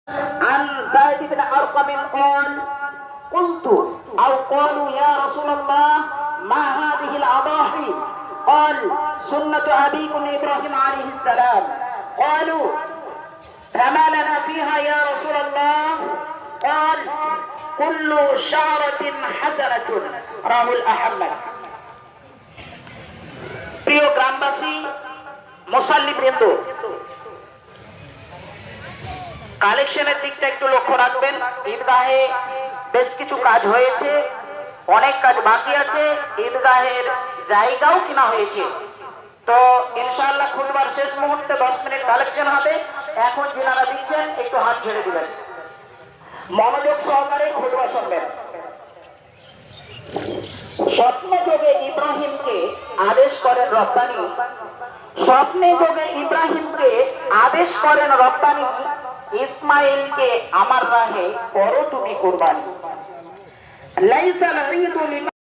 عن زيد بن أرقم قال قلت أو قالوا يا رسول الله ما هذه الأضاحي؟ قال سنة أبيكم إبراهيم عليه السلام. قالوا فما لنا فيها يا رسول الله؟ قال كل شعرة حسنة. রাহুল আহমদ। প্রিয় গ্রামবাসী, মুসাল্লিবৃন্দ, কালেকশনের দিকটা একটু লক্ষ্য রাখবেন। ঈদগাহে বেশ কিছু কাজ হয়েছে, অনেক কাজ বাকি আছে। ঈদগাহের জায়গাও কিনা হয়েছে। তো ইনশাআল্লাহ খুতবার শেষ মুহূর্তে 10 মিনিট কালেকশন হবে। এখন যিনারা দিচ্ছেন একটু হাত ছেড়ে দিবেন, মনোযোগ সহকারে খুতবা শুনবেন। স্বপ্নে যোগে ইব্রাহিমকে আদেশ করেন রব্বানী, স্বপ্নে যোগে ইব্রাহিমকে আদেশ করেন রব্বানী, ইসমাইলকে আমার রাহে করো তুমি কুরবানি। লাইসা